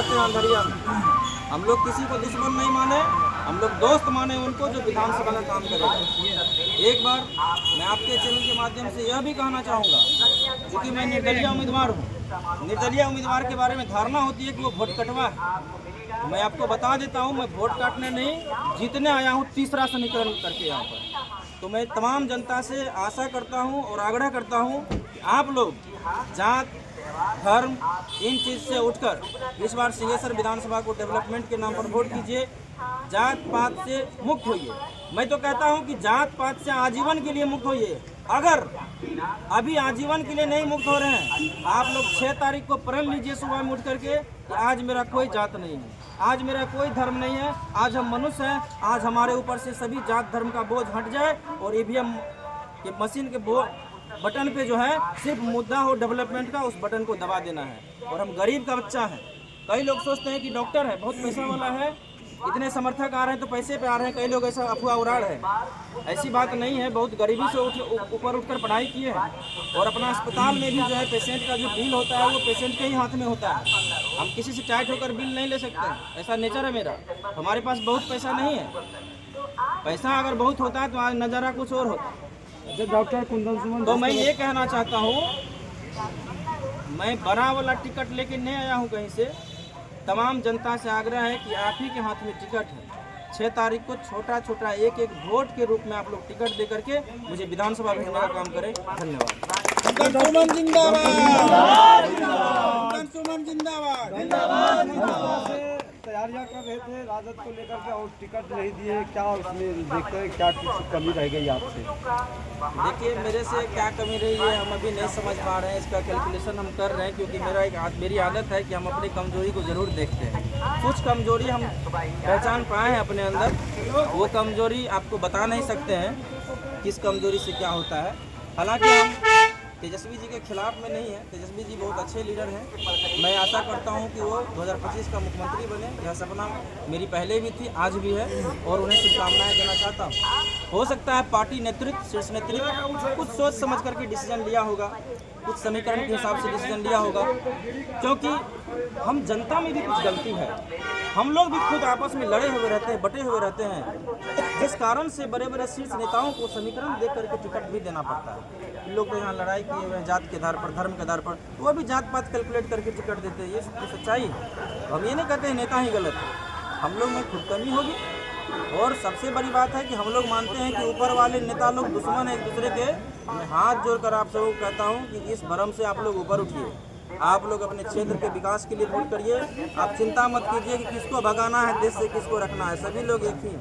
जाते हैं अंधरिया में। हम लोग किसी को दुश्मन नहीं माने, हम लोग दोस्त माने उनको जो विधानसभा का काम करेगा। एक बार मैं आपके चैनल के माध्यम से यह भी कहना चाहूँगा, क्योंकि मैं निर्दलीय उम्मीदवार हूँ, निर्दलीय उम्मीदवार के बारे में धारणा होती है कि वो वोट कटवा है। मैं आपको बता देता हूँ, मैं वोट काटने नहीं, जीतने आया हूँ, तीसरा समीकरण करके यहाँ पर। तो मैं तमाम जनता से आशा करता हूँ और आग्रह करता हूँ कि आप लोग जात, धर्म, इन चीज़ से उठकर इस बार सिंहेश्वर विधानसभा को डेवलपमेंट के नाम पर वोट कीजिए। जात पात से मुक्त होइए। मैं तो कहता हूं कि जात पात से आजीवन के लिए मुक्त होइए। अगर अभी आजीवन के लिए नहीं मुक्त हो रहे हैं, आप लोग 6 तारीख को प्रण लीजिए सुबह में उठ करके कि आज मेरा कोई जात नहीं है, आज मेरा कोई धर्म नहीं है, आज हम मनुष्य हैं, आज हमारे ऊपर से सभी जात धर्म का बोझ हट जाए और ईवीएम के मशीन के बटन पे जो है सिर्फ मुद्दा हो डेवलपमेंट का, उस बटन को दबा देना है। और हम गरीब का बच्चा है। कई लोग सोचते हैं कि डॉक्टर है, बहुत पैसा वाला है, इतने समर्थक आ रहे हैं तो पैसे पे आ रहे हैं, कई लोग ऐसा अफवाह उड़ाड़ है। ऐसी बात नहीं है। बहुत गरीबी से ऊपर उठकर पढ़ाई किए हैं और अपना अस्पताल में भी जो है पेशेंट का जो बिल होता है वो पेशेंट के ही हाथ में होता है। हम किसी से टाइट होकर बिल नहीं ले सकते हैं, ऐसा नेचर है मेरा। हमारे पास बहुत पैसा नहीं है। पैसा अगर बहुत होता है तो आज नज़ारा कुछ और होता है। डॉक्टर कुंदन सुमन, तो मैं ये कहना चाहता हूँ, मैं बड़ा वाला टिकट लेके नहीं आया हूँ कहीं से। तमाम जनता से आग्रह है कि आप ही के हाथ में टिकट है। 6 तारीख को छोटा छोटा एक एक वोट के रूप में आप लोग टिकट दे करके मुझे विधानसभा भेजने का काम करें। धन्यवाद। सुमन जिंदाबाद, सुमन जिंदाबाद। तैयारियां कर रहे थे राजद को लेकर के और टिकट नहीं दिए, क्या उसमें देखते हैं क्या कुछ कमी रह गई आपसे? देखिए, मेरे से क्या कमी रही है हम अभी नहीं समझ पा रहे हैं। इसका कैलकुलेशन हम कर रहे हैं, क्योंकि मेरी आदत है कि हम अपनी कमजोरी को ज़रूर देखते हैं। कुछ कमजोरी हम पहचान पाए हैं अपने अंदर, वो कमजोरी आपको बता नहीं सकते हैं किस कमजोरी से क्या होता है। हालांकि हम तेजस्वी जी के खिलाफ में नहीं है, तेजस्वी जी बहुत अच्छे लीडर हैं। मैं आशा करता हूं कि वो 2025 का मुख्यमंत्री बने। यह सपना मेरी पहले भी थी, आज भी है, और उन्हें शुभकामनाएं देना चाहता हूं। हो सकता है पार्टी नेतृत्व, शीर्ष नेतृत्व कुछ सोच समझ करके डिसीजन लिया होगा, कुछ समीकरण के हिसाब से डिसीजन लिया होगा, क्योंकि हम जनता में भी कुछ गलती है। हम लोग भी खुद आपस में लड़े हुए रहते हैं, बटे हुए रहते हैं, जिस कारण से बड़े बड़े शीर्ष नेताओं को समीकरण देख करके टिकट भी देना पड़ता है। लोग तो यहाँ लड़ाई किए हुए हैं जात के आधार पर, धर्म के आधार पर, वो भी जात पात कैलकुलेट करके टिकट देते हैं। ये सच्चाई है। हम ये नहीं कहते हैं नेता ही गलत है, हम लोग में खुद कमी होगी। और सबसे बड़ी बात है कि हम लोग मानते हैं कि ऊपर वाले नेता लोग दुश्मन हैं एक दूसरे के। मैं हाथ जोड़कर आप सबको कहता हूँ कि इस भरम से आप लोग ऊपर उठिए। आप लोग अपने क्षेत्र के विकास के लिए वोट करिए। आप चिंता मत कीजिए कि किसको भगाना है देश से, किसको रखना है, सभी लोग एक ही हैं।